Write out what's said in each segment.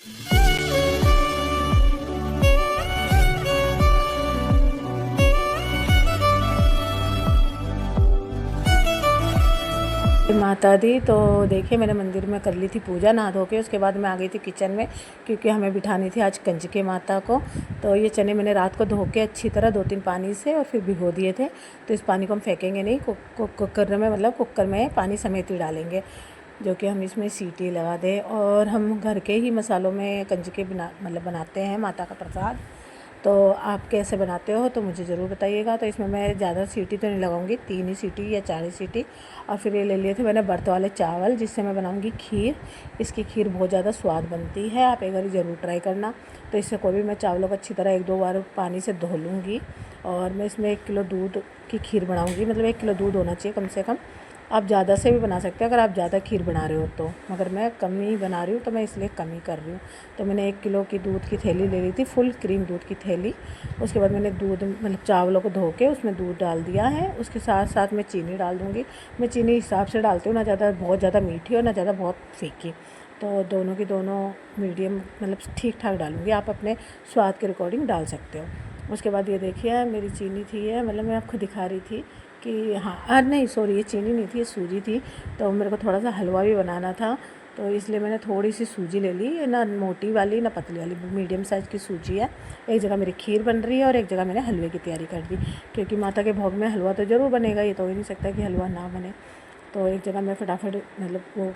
माता दी तो देखिए मैंने मंदिर में कर ली थी पूजा नहा धो के। उसके बाद मैं आ गई थी किचन में, क्योंकि हमें बिठानी थी आज कंजके माता को। तो ये चने मैंने रात को धो के अच्छी तरह 2-3 पानी से और फिर भिगो दिए थे। तो इस पानी को हम फेंकेंगे नहीं, कुकर में, मतलब कुकर में पानी समेत ही डालेंगे, जो कि हम इसमें सीटी लगा दें। और हम घर के ही मसालों में कंजके बनाते हैं माता का प्रसाद। तो आप कैसे बनाते हो तो मुझे ज़रूर बताइएगा। तो इसमें मैं ज़्यादा सीटी तो नहीं लगाऊंगी, 3 ही सीटी या 4 ही सीटी। और फिर ये ले लिए थे मैंने बर्त वाले चावल, जिससे मैं बनाऊंगी खीर। इसकी खीर बहुत ज़्यादा स्वाद बनती है, आप एक बार ज़रूर ट्राई करना। तो इससे कोई भी मैं चावलों को अच्छी तरह 1-2 बार पानी से धो लूँगी। और मैं इसमें 1 किलो दूध की खीर बनाऊँगी, मतलब 1 किलो दूध होना चाहिए कम से कम। आप ज़्यादा से भी बना सकते हैं अगर आप ज़्यादा खीर बना रहे हो तो, मगर मैं कम ही बना रही हूँ तो मैं इसलिए कम ही कर रही हूँ। तो मैंने 1 किलो की दूध की थैली ले ली थी, फुल क्रीम दूध की थैली। उसके बाद मैंने दूध, मतलब चावलों को धो के उसमें दूध डाल दिया है। उसके साथ साथ मैं चीनी डाल दूँगी। मैं चीनी हिसाब से डालती हूँ, ना ज़्यादा बहुत ज़्यादा मीठी और ना ज़्यादा बहुत फीकी। तो दोनों की दोनों मीडियम, मतलब ठीक ठाक डालूँगी। आप अपने स्वाद के अकॉर्डिंग डाल सकते हो। उसके बाद ये देखिए मेरी चीनी थी है, मतलब मैं आपको दिखा रही थी कि हाँ नहीं सॉरी, ये चीनी नहीं थी, ये सूजी थी। तो मेरे को थोड़ा सा हलवा भी बनाना था, तो इसलिए मैंने थोड़ी सी सूजी ले ली, ना मोटी वाली ना पतली वाली, मीडियम साइज़ की सूजी है। एक जगह मेरी खीर बन रही है और एक जगह मैंने हलवे की तैयारी कर दी, क्योंकि माता के भोग में हलवा तो ज़रूर बनेगा, ये तो हो ही नहीं सकता कि हलवा ना बने। तो एक जगह मैं फटाफट मतलब वो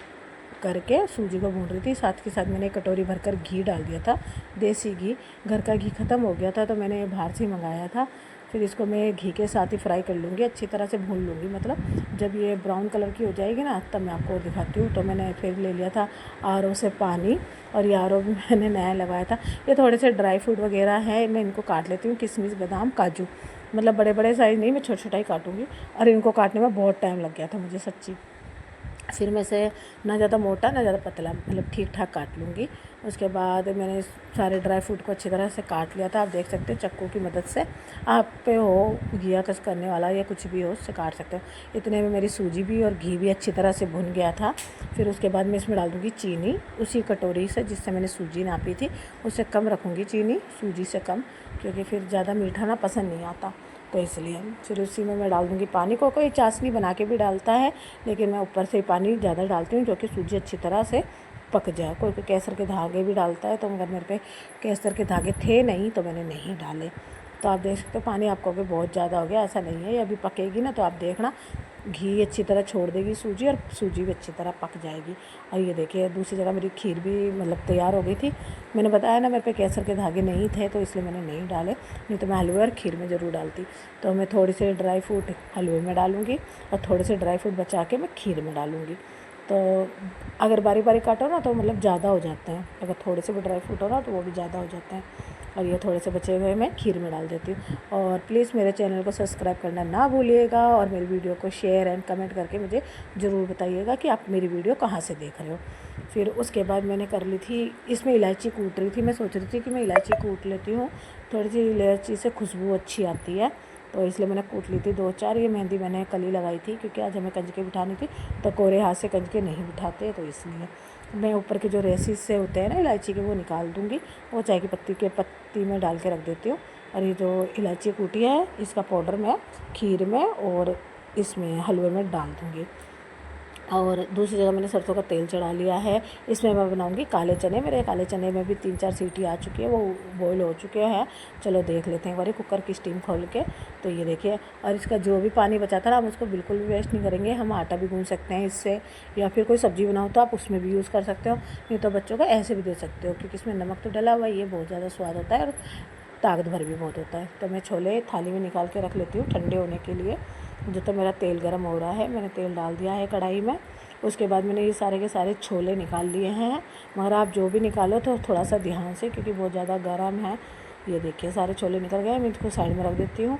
करके सूजी को भून रही थी। साथ के साथ मैंने 1 कटोरी भरकर घी डाल दिया था, देसी घी। घर का घी ख़त्म हो गया था तो मैंने बाहर से ही मंगाया था। फिर इसको मैं घी के साथ ही फ्राई कर लूँगी, अच्छी तरह से भून लूँगी। मतलब जब ये ब्राउन कलर की हो जाएगी ना, तब मैं आपको दिखाती हूँ। तो मैंने फिर ले लिया था आर ओ से पानी, और ये आर ओ भी मैंने नया लगाया था। ये थोड़े से ड्राई फ्रूट वगैरह है, मैं इनको काट लेती हूँ, किशमिश, बादाम, काजू। मतलब बड़े बड़े साइज़ नहीं, मैं छोटा छोटा ही काटूँगी। और इनको काटने में बहुत टाइम लग गया था मुझे सच्ची। फिर मैं से ना ज़्यादा मोटा ना ज़्यादा पतला, मतलब ठीक ठाक काट लूँगी। उसके बाद मैंने सारे ड्राई फ्रूट को अच्छी तरह से काट लिया था। आप देख सकते हो चक्कू की मदद से, आप पे हो घिया कस करने वाला या कुछ भी हो, उससे काट सकते हो। इतने में मेरी सूजी भी और घी भी अच्छी तरह से भुन गया था। फिर उसके बाद मैं इसमें डाल दूँगी चीनी, उसी कटोरी से जिससे मैंने सूजी नापी थी, उससे कम रखूँगी चीनी, सूजी से कम, क्योंकि फिर ज़्यादा मीठा ना पसंद नहीं आता, तो इसलिए। फिर उसी में मैं डाल दूँगी पानी। को कोई चाशनी बना के भी डालता है, लेकिन मैं ऊपर से पानी ज़्यादा डालती हूँ, जो कि सूजी अच्छी तरह से पक जाए। कोई केसर के धागे भी डालता है, तो मगर मेरे पे केसर के धागे थे नहीं, तो मैंने नहीं डाले। तो आप देख सकते हो पानी आप कहोगे बहुत ज़्यादा हो गया, ऐसा नहीं है। ये अभी पकेगी ना, तो आप देखना घी अच्छी तरह छोड़ देगी सूजी, और सूजी भी अच्छी तरह पक जाएगी। और ये देखिए दूसरी जगह मेरी खीर भी मतलब तैयार हो गई थी। मैंने बताया ना मेरे पे केसर के धागे नहीं थे, तो इसलिए मैंने नहीं डाले, नहीं तो मैं हलवे और खीर में ज़रूर डालती। तो मैं थोड़ी से ड्राई फ्रूट हलवे में डालूँगी और थोड़े से ड्राई फ्रूट बचा के मैं खीर में डालूँगी। तो अगर बारी बारी काटो ना तो मतलब ज़्यादा हो जाते हैं, अगर थोड़े से भी ड्राई फ्रूट हो ना तो वो भी ज़्यादा हो जाते हैं। और ये थोड़े से बचे हुए मैं खीर में डाल देती हूँ। और प्लीज़ मेरे चैनल को सब्सक्राइब करना ना भूलिएगा, और मेरी वीडियो को शेयर एंड कमेंट करके मुझे ज़रूर बताइएगा कि आप मेरी वीडियो कहाँ से देख रहे हो। फिर उसके बाद मैंने कर ली थी, इसमें इलायची कूट रही थी। मैं सोच रही थी कि मैं इलायची कूट लेती हूँ, थोड़ी सी इलायची से खुशबू अच्छी आती है, तो इसलिए मैंने कूट ली थी 2-4। ये मेहंदी मैंने कल ही लगाई थी, क्योंकि आज हमें कंजके बिठानी थी, तो कोरे हाथ से कंजके नहीं बिठाते, तो इसलिए मैं ऊपर के जो रेसिस से होते हैं ना इलायची के, वो निकाल दूँगी। वो चाय की पत्ती में डाल के रख देती हूँ। और ये जो इलायची कूटी है, इसका पाउडर मैं खीर में और इसमें हलवे में डाल दूँगी। और दूसरी जगह मैंने सरसों का तेल चढ़ा लिया है। इसमें मैं बनाऊंगी काले चने। मेरे काले चने में भी 3-4 सीटी आ चुकी है, वो बॉईल हो चुके हैं। चलो देख लेते हैं एक बार कुकर की स्टीम खोल के। तो ये देखिए, और इसका जो भी पानी बचा था ना, हम उसको बिल्कुल भी वेस्ट नहीं करेंगे। हम आटा भी गूंद सकते हैं इससे, या फिर कोई सब्ज़ी बनाओ तो आप उसमें भी यूज़ कर सकते हो, नहीं तो बच्चों को ऐसे भी दे सकते हो, क्योंकि इसमें नमक तो डला हुआ है। ये बहुत ज़्यादा स्वाद होता है और ताकत भर भी बहुत होता है। तो मैं छोले थाली में निकाल के रख लेती हूँ ठंडे होने के लिए। जो तो मेरा तेल गर्म हो रहा है, मैंने तेल डाल दिया है कढ़ाई में। उसके बाद मैंने ये सारे के सारे छोले निकाल लिए हैं, मगर आप जो भी निकालो तो थोड़ा सा ध्यान से, क्योंकि बहुत ज़्यादा गर्म है। ये देखिए सारे छोले निकल गए। मैं इसको साइड में रख देती हूँ।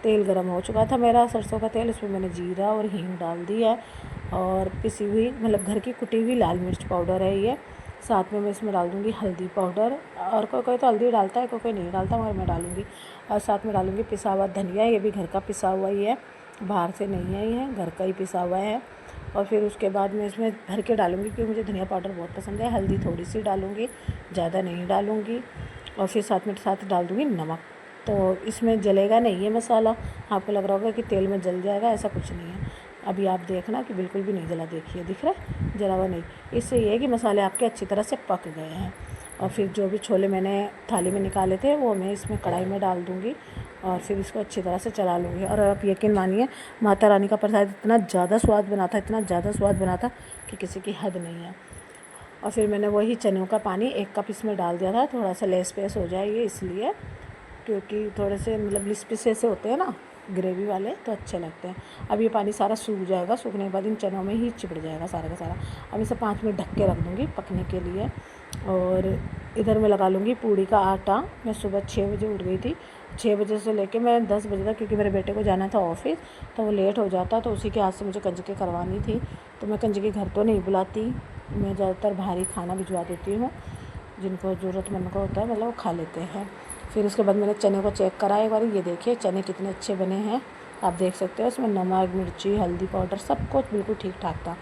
तेल गर्म हो चुका था मेरा सरसों का तेल, इसमें मैंने जीरा और हींग डाल दी है, और पिसी हुई मतलब घर की कुटी हुई लाल मिर्च पाउडर है ये। साथ में मैं इसमें डाल दूँगी हल्दी पाउडर, और कोई कोई तो हल्दी डालता है, कोई कोई नहीं डालता, मगर मैं डालूँगी। और साथ में डालूँगी पिसा हुआ धनिया, ये भी घर का पिसा हुआ ही है, बाहर से नहीं है, ये घर का ही पिसा हुआ है। और फिर उसके बाद मैं इसमें भर के डालूँगी, क्योंकि मुझे धनिया पाउडर बहुत पसंद है। हल्दी थोड़ी सी डालूँगी, ज़्यादा नहीं डालूँगी। और फिर साथ डाल दूँगी नमक। तो इसमें जलेगा नहीं है मसाला। आपको लग रहा होगा कि तेल में जल जाएगा, ऐसा कुछ नहीं है। अभी आप देखना कि बिल्कुल भी नहीं जला, देखिए दिख रहा है, जला हुआ नहीं। इससे ये है कि मसाले आपके अच्छी तरह से पक गए हैं। और फिर जो भी छोले मैंने थाली में निकाले थे वो मैं इसमें कढ़ाई में डाल दूँगी और फिर इसको अच्छी तरह से चला लूँगी। और आप यकीन मानिए, माता रानी का प्रसाद इतना ज़्यादा स्वाद बना था, इतना ज़्यादा स्वाद बना था कि किसी की हद नहीं है। और फिर मैंने वही चनों का पानी 1 कप इसमें डाल दिया था, थोड़ा सा लेस पेस हो जाए ये इसलिए, क्योंकि थोड़े से मतलब लिसपिसे से होते हैं ना ग्रेवी वाले, तो अच्छे लगते हैं। अब ये पानी सारा सूख जाएगा, सूखने के बाद इन चनों में ही चिपड़ जाएगा सारा का सारा। अब इसे 5 मिनट ढक के रख दूँगी पकने के लिए। और इधर मैं लगा लूँगी पूड़ी का आटा। मैं सुबह 6 बजे उठ गई थी, 6 बजे से लेके मैं 10 बजे तक, क्योंकि मेरे बेटे को जाना था ऑफिस, तो वो लेट हो जाता, तो उसी के हाथ से मुझे कंजके करवानी थी। तो मैं कंजके घर तो नहीं बुलाती, मैं ज़्यादातर भारी खाना भिजवा देती हूँ, जिनको ज़रूरतमंद को होता है, मतलब वो खा लेते हैं। फिर उसके बाद मैंने चने को चेक करा एक बार, ये देखिए चने कितने अच्छे बने हैं, आप देख सकते हो। इसमें नमक, मिर्ची, हल्दी पाउडर सब कुछ बिल्कुल ठीक ठाक था।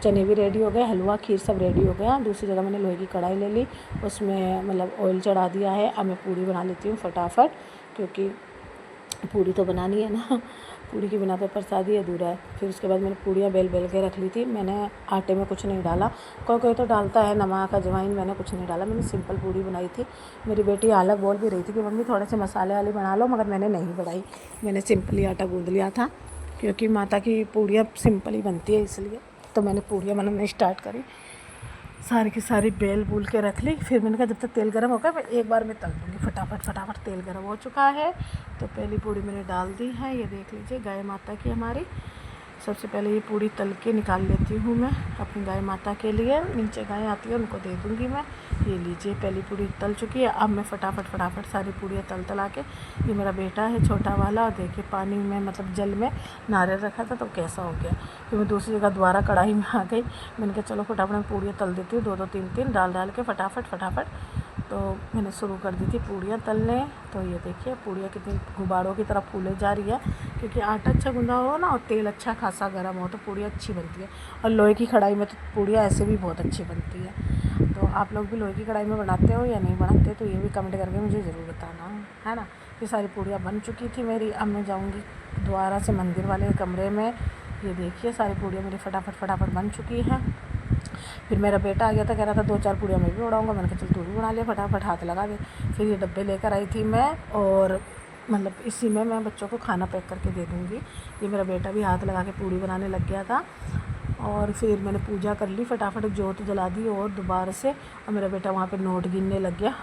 चने भी रेडी हो गए, हलवा, खीर सब रेडी हो गया। दूसरी जगह मैंने लोहे की कढ़ाई ले ली, उसमें मतलब ऑयल चढ़ा दिया है। अब मैं पूड़ी बना लेती हूँ फटाफट, क्योंकि पूड़ी तो बनानी है ना, पूड़ी के बिना तो प्रसाद ही अधूरा है। फिर उसके बाद मैंने पूड़ियाँ बेल के रख ली थी। मैंने आटे में कुछ नहीं डाला, कोई तो डालता है नमक, अजवाइन, मैंने कुछ नहीं डाला। मैंने सिंपल पूड़ी बनाई थी। मेरी बेटी अलग बोल भी रही थी कि मम्मी थोड़े से मसाले वाली बना लो, मगर मैंने नहीं बनाई। मैंने सिंपल ही आटा गूँध लिया था, क्योंकि माता की पूड़ियाँ सिंपल ही बनती है, इसलिए तो मैंने पूड़ियाँ बनाना स्टार्ट करी। सारी की सारी बेल बूल के रख ली। फिर मैंने कहा जब तक तेल गर्म होगा मैं एक बार में तल दूँगी फटाफट। तेल गर्म हो चुका है, तो पहली पूड़ी मैंने डाल दी है। ये देख लीजिए, गाय माता की हमारी। सबसे पहले ये पूड़ी तल के निकाल लेती हूँ मैं अपनी गाय माता के लिए। नीचे गाय आती है उनको दे दूँगी मैं। ये लीजिए, पहली पूड़ी तल चुकी है। अब मैं फटाफट सारी पूड़ियाँ तला के, ये मेरा बेटा है छोटा वाला, और देखिए पानी में मतलब जल में नारियल रखा था तो कैसा हो गया। फिर मैं दूसरी जगह दोबारा कढ़ाई में आ गई। मैंने कहा चलो फटाफट मैं पूड़ियाँ तल देती हूँ, 2 3 डाल के फटाफट। तो मैंने शुरू कर दी थी पूड़ियाँ तलने। तो ये देखिए पूड़ियाँ कितनी गुब्बारों की तरह फूले जा रही है, क्योंकि आटा अच्छा गूँधा हो ना और तेल अच्छा खासा गर्म हो तो पूड़ियाँ अच्छी बनती है। और लोहे की कढ़ाई में तो पूड़ियाँ ऐसे भी बहुत अच्छी बनती है। तो आप लोग भी लोहे की कढ़ाई में बनाते हो या नहीं बनाते, तो ये भी कमेंट करके मुझे ज़रूर बताना, है ना। ये सारी पूड़ियाँ बन चुकी थी मेरी। अब मैं जाऊँगी दोबारा से मंदिर वाले कमरे में। ये देखिए सारी पूड़ियाँ मेरी फटाफट बन चुकी हैं। फिर मेरा बेटा आ गया था, कह रहा था 2 4 पूड़ियाँ मैं भी उड़ाऊँगा। मैंने कहा चल तू भी बना ले, फटाफट हाथ लगा दे। फिर ये डब्बे लेकर आई थी मैं, और मतलब इसी में मैं बच्चों को खाना पैक करके दे दूँगी। ये मेरा बेटा भी हाथ लगा के पूड़ी बनाने लग गया था। और फिर मैंने पूजा कर ली, फटाफट जोत जला दी और दोबारा से। और मेरा बेटा वहाँ पे नोट गिनने लग गया।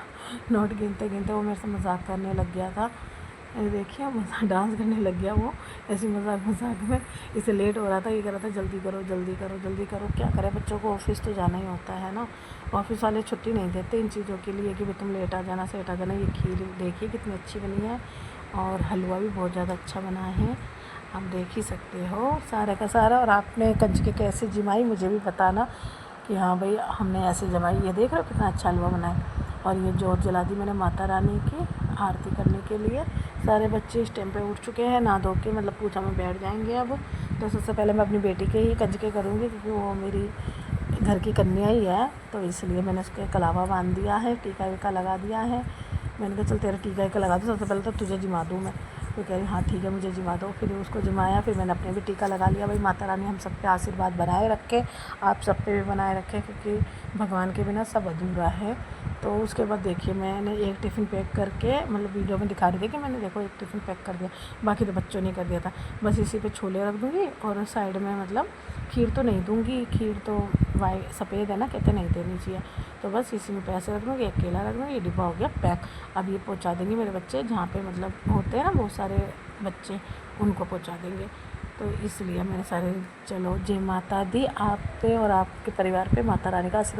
नोट गिनते वो मेरे से मजाक करने लग गया था। ये देखिए मज़ा डांस करने लग गया वो, ऐसी मजाक में। इसे लेट हो रहा था, ये कह रहा था जल्दी करो। क्या करें, बच्चों को ऑफिस तो जाना ही होता है ना। ऑफिस वाले छुट्टी नहीं देते इन चीज़ों के लिए कि भाई तुम लेट आ जाना, सेट आ जाना। ये खीर देखिए कितनी अच्छी बनी है, और हलवा भी बहुत ज़्यादा अच्छा बना है, आप देख ही सकते हो सारा का सारा। और आपने कंजके कैसे जमाई मुझे भी बताना कि हाँ भाई हमने ऐसे जमाई। ये देख रहे हो कितना अच्छा हलवा बना है। और ये जोत जला दी मैंने माता रानी की आरती करने के लिए। सारे बच्चे इस टाइम पे उठ चुके हैं, नहा धो के मतलब पूजा में बैठ जाएंगे अब। तो सबसे पहले मैं अपनी बेटी के ही कंजके करूँगी, क्योंकि वो मेरी घर की कन्या ही है, तो इसलिए मैंने उसके कलावा बांध दिया है, टीका वीका लगा दिया है। मैंने कहा चल तेरा टीका वीका लगा दूँ, सबसे पहले तो तुझे जिमा दूँ मैं। तो कह रही हाँ ठीक है मुझे जिमा दो। फिर उसको जिमाया, फिर मैंने अपने भी टीका लगा लिया। भाई माता रानी हम सब पे आशीर्वाद बनाए रखे, आप सब पे भी बनाए रखें, क्योंकि भगवान के बिना सब अधूरा है। तो उसके बाद देखिए मैंने एक टिफ़िन पैक करके, मतलब वीडियो में दिखा रही थी कि मैंने देखो एक टिफ़िन पैक कर दिया, बाकी तो बच्चों ने कर दिया था। बस इसी पे छोले रख दूँगी, और साइड में मतलब खीर तो नहीं दूँगी, खीर तो वाइट सफ़ेद है ना, कहते नहीं देनी चाहिए। तो बस इसी में पैसे रख दूँगी, एक केला रख दूँगी, ये डिब्बा हो गया पैक। अब ये पहुँचा देंगे मेरे बच्चे, जहाँ पे मतलब होते हैं ना बहुत सारे बच्चे, उनको पहुँचा देंगे। तो इसलिए मैंने सारे, चलो जय माता दी आप पे और आपके परिवार पे, माता रानी का आशीर्वाद।